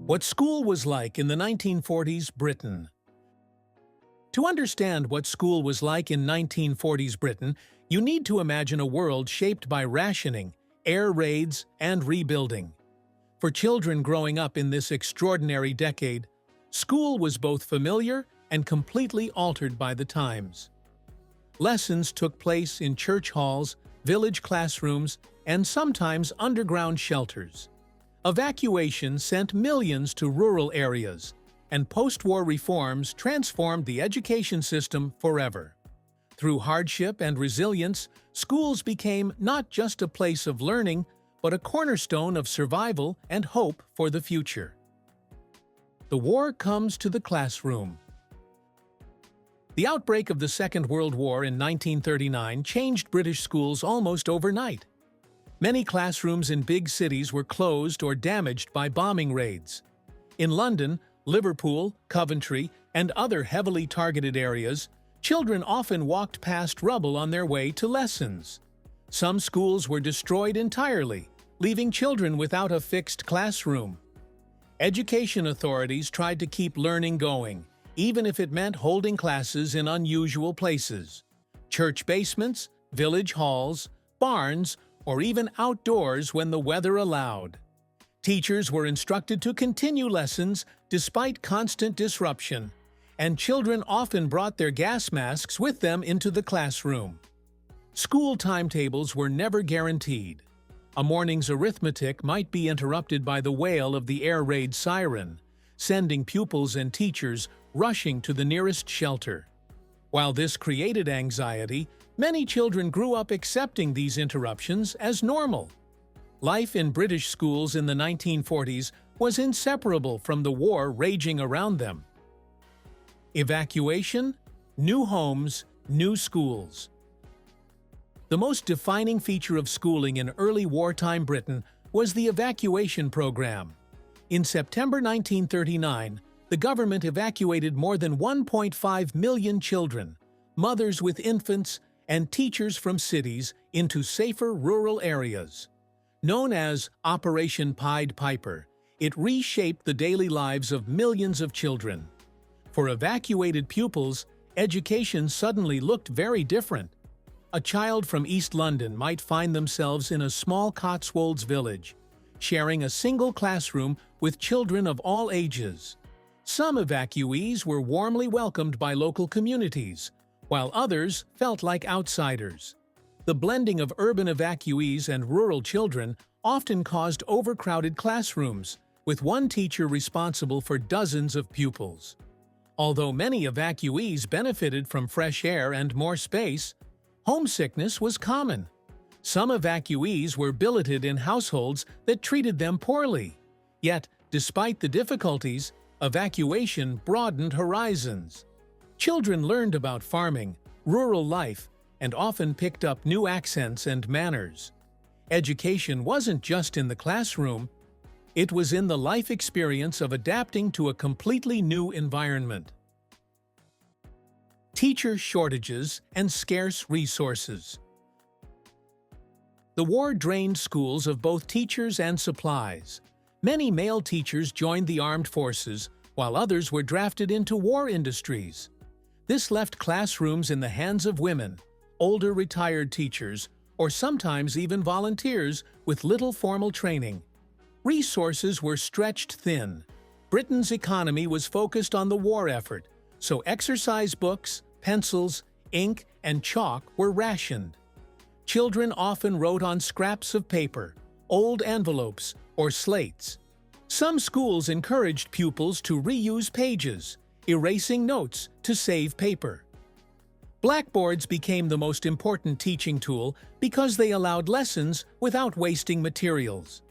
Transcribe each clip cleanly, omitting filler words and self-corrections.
What school was like in the 1940s Britain. To understand what school was like in 1940s Britain, you need to imagine a world shaped by rationing, air raids, and rebuilding. For children growing up in this extraordinary decade, school was both familiar and completely altered by the times. Lessons took place in church halls, village classrooms, and sometimes underground shelters. Evacuation sent millions to rural areas, and post-war reforms transformed the education system forever. Through hardship and resilience, schools became not just a place of learning, but a cornerstone of survival and hope for the future. The war comes to the classroom. The outbreak of the Second World War in 1939 changed British schools almost overnight. Many classrooms in big cities were closed or damaged by bombing raids. In London, Liverpool, Coventry, and other heavily targeted areas, children often walked past rubble on their way to lessons. Some schools were destroyed entirely, leaving children without a fixed classroom. Education authorities tried to keep learning going, even if it meant holding classes in unusual places. Church basements, village halls, barns, or even outdoors when the weather allowed. Teachers were instructed to continue lessons despite constant disruption, and children often brought their gas masks with them into the classroom. School timetables were never guaranteed. A morning's arithmetic might be interrupted by the wail of the air raid siren, sending pupils and teachers rushing to the nearest shelter. While this created anxiety, many children grew up accepting these interruptions as normal. Life in British schools in the 1940s was inseparable from the war raging around them. Evacuation, new homes, new schools. The most defining feature of schooling in early wartime Britain was the evacuation program. In September 1939, the government evacuated more than 1.5 million children, mothers with infants, and teachers from cities into safer rural areas. Known as Operation Pied Piper, it reshaped the daily lives of millions of children. For evacuated pupils, education suddenly looked very different. A child from East London might find themselves in a small Cotswolds village, sharing a single classroom with children of all ages. Some evacuees were warmly welcomed by local communities, while others felt like outsiders. The blending of urban evacuees and rural children often caused overcrowded classrooms, with one teacher responsible for dozens of pupils. Although many evacuees benefited from fresh air and more space, homesickness was common. Some evacuees were billeted in households that treated them poorly. Yet, despite the difficulties, evacuation broadened horizons. Children learned about farming, rural life, and often picked up new accents and manners. Education wasn't just in the classroom, it was in the life experience of adapting to a completely new environment. Teacher shortages and scarce resources. The war drained schools of both teachers and supplies. Many male teachers joined the armed forces, while others were drafted into war industries. This left classrooms in the hands of women, older retired teachers, or sometimes even volunteers with little formal training. Resources were stretched thin. Britain's economy was focused on the war effort, so exercise books, pencils, ink, and chalk were rationed. Children often wrote on scraps of paper, old envelopes, or slates. Some schools encouraged pupils to reuse pages, erasing notes to save paper. Blackboards became the most important teaching tool because they allowed lessons without wasting materials.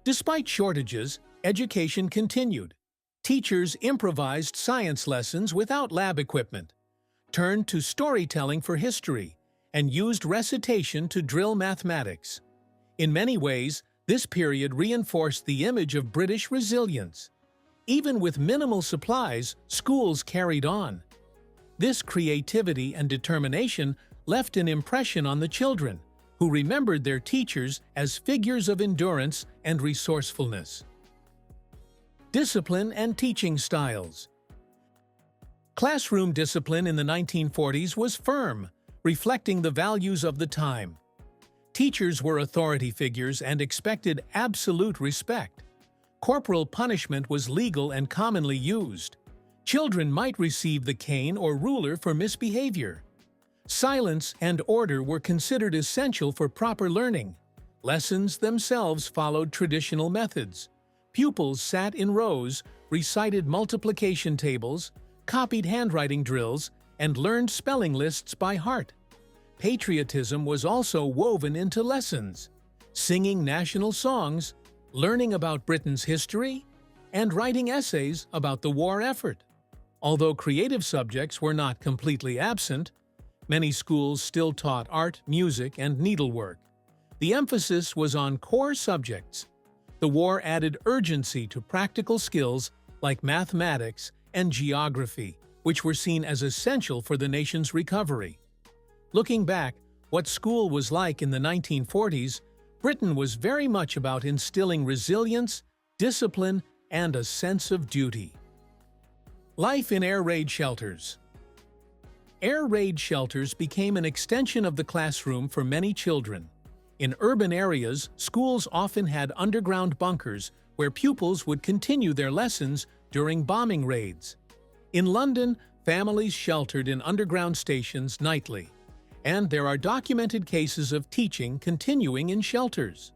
Despite shortages, education continued. Teachers improvised science lessons without lab equipment, turned to storytelling for history, and used recitation to drill mathematics. In many ways, this period reinforced the image of British resilience. Even with minimal supplies, schools carried on. This creativity and determination left an impression on the children, who remembered their teachers as figures of endurance and resourcefulness. Discipline and teaching styles. Classroom discipline in the 1940s was firm, reflecting the values of the time. Teachers were authority figures and expected absolute respect. Corporal punishment was legal and commonly used. Children might receive the cane or ruler for misbehavior. Silence and order were considered essential for proper learning. Lessons themselves followed traditional methods. Pupils sat in rows, recited multiplication tables, copied handwriting drills, and learned spelling lists by heart. Patriotism was also woven into lessons, singing national songs, learning about Britain's history, and writing essays about the war effort. Although creative subjects were not completely absent, many schools still taught art, music, and needlework. The emphasis was on core subjects. The war added urgency to practical skills like mathematics and geography, which were seen as essential for the nation's recovery. Looking back, what school was like in the 1940s, Britain was very much about instilling resilience, discipline, and a sense of duty. Life in air raid shelters. Air raid shelters became an extension of the classroom for many children. In urban areas, schools often had underground bunkers where pupils would continue their lessons during bombing raids. In London, families sheltered in underground stations nightly, and there are documented cases of teaching continuing in shelters.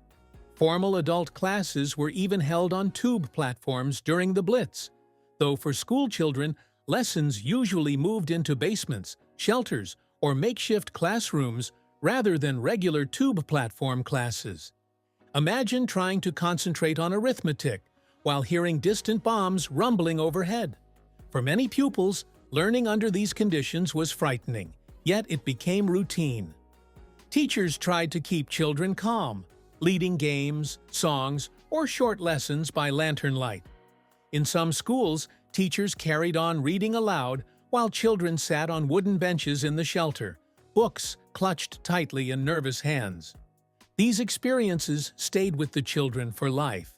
Formal adult classes were even held on tube platforms during the Blitz, though for school children, lessons usually moved into basements, shelters, or makeshift classrooms rather than regular tube platform classes. Imagine trying to concentrate on arithmetic while hearing distant bombs rumbling overhead. For many pupils, learning under these conditions was frightening, yet it became routine. Teachers tried to keep children calm, leading games, songs, or short lessons by lantern light. In some schools, teachers carried on reading aloud while children sat on wooden benches in the shelter, books clutched tightly in nervous hands. These experiences stayed with the children for life.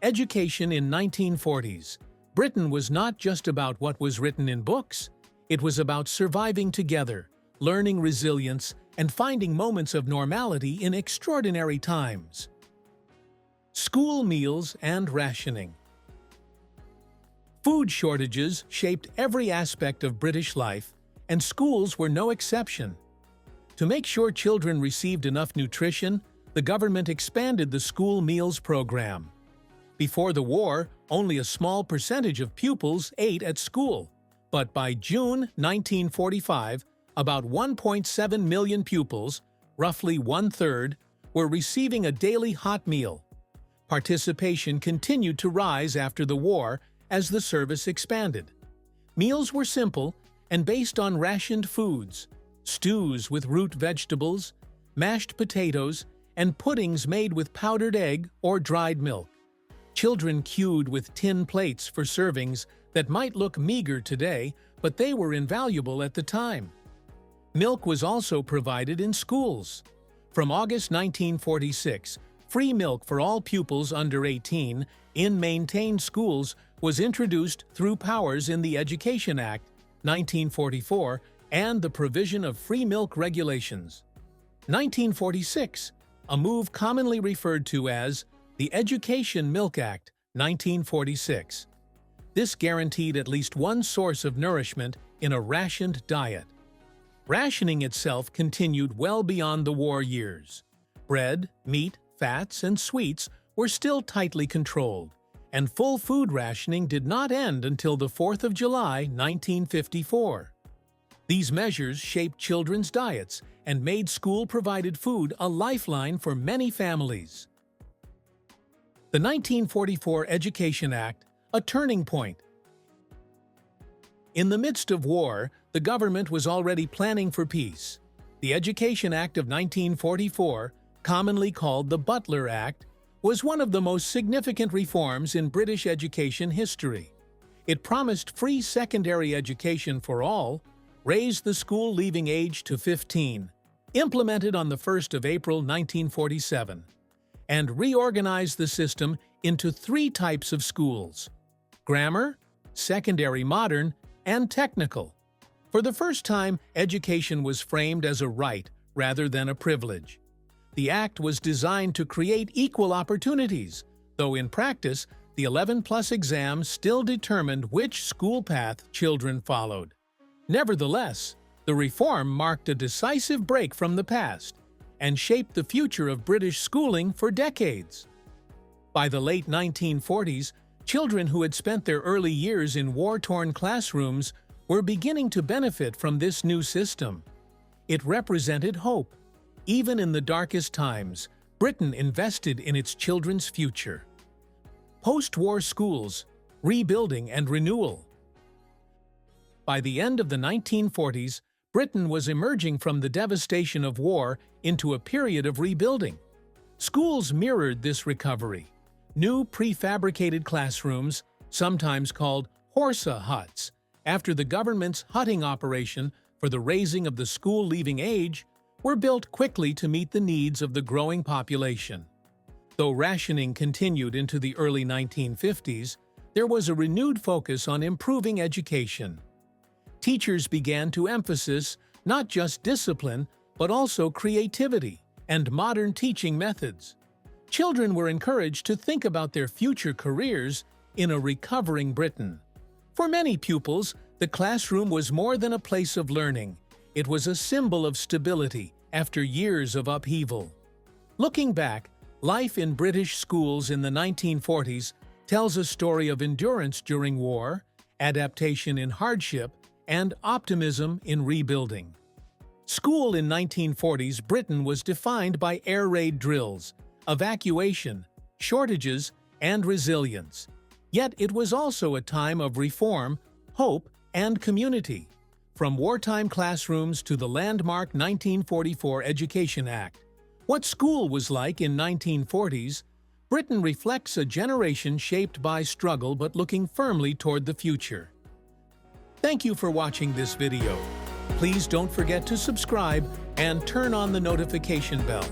Education in 1940s. Britain was not just about what was written in books. It was about surviving together, learning resilience, and finding moments of normality in extraordinary times. School meals and rationing. Food shortages shaped every aspect of British life, and schools were no exception. To make sure children received enough nutrition, the government expanded the school meals program. Before the war, only a small percentage of pupils ate at school, but by June 1945, about 1.7 million pupils, roughly one-third, were receiving a daily hot meal. Participation continued to rise after the war as the service expanded. Meals were simple and based on rationed foods: stews with root vegetables, mashed potatoes, and puddings made with powdered egg or dried milk. Children queued with tin plates for servings that might look meager today, but they were invaluable at the time. Milk was also provided in schools. From August 1946, free milk for all pupils under 18 in maintained schools was introduced through powers in the Education Act, 1944, and the provision of free milk regulations. 1946, a move commonly referred to as the Education Milk Act, 1946. This guaranteed at least one source of nourishment in a rationed diet. Rationing itself continued well beyond the war years. Bread, meat, fats, and sweets were still tightly controlled, and full food rationing did not end until the 4th of July, 1954. These measures shaped children's diets and made school-provided food a lifeline for many families. The 1944 Education Act, a turning point. In the midst of war, the government was already planning for peace. The Education Act of 1944, commonly called the Butler Act, was one of the most significant reforms in British education history. It promised free secondary education for all, raised the school leaving age to 15, implemented on the 1st of April 1947, and reorganized the system into three types of schools: grammar, secondary modern, and technical. For the first time, education was framed as a right rather than a privilege. The act was designed to create equal opportunities, though in practice, the 11+ exam still determined which school path children followed. Nevertheless, the reform marked a decisive break from the past and shaped the future of British schooling for decades. By the late 1940s, children who had spent their early years in war-torn classrooms were beginning to benefit from this new system. It represented hope. Even in the darkest times, Britain invested in its children's future. Post-war schools, rebuilding and renewal. By the end of the 1940s, Britain was emerging from the devastation of war into a period of rebuilding. Schools mirrored this recovery. New prefabricated classrooms, sometimes called Horsa huts, after the government's hutting operation for the raising of the school-leaving age, were built quickly to meet the needs of the growing population. Though rationing continued into the early 1950s, there was a renewed focus on improving education. Teachers began to emphasize not just discipline, but also creativity and modern teaching methods. Children were encouraged to think about their future careers in a recovering Britain. For many pupils, the classroom was more than a place of learning. It was a symbol of stability after years of upheaval. Looking back, life in British schools in the 1940s tells a story of endurance during war, adaptation in hardship, and optimism in rebuilding. School in 1940s Britain was defined by air raid drills, evacuation, shortages, and resilience. Yet it was also a time of reform, hope, and community. From wartime classrooms to the landmark 1944 Education Act. What school was like in 1940s, Britain reflects a generation shaped by struggle but looking firmly toward the future. Thank you for watching this video. Please don't forget to subscribe and turn on the notification bell.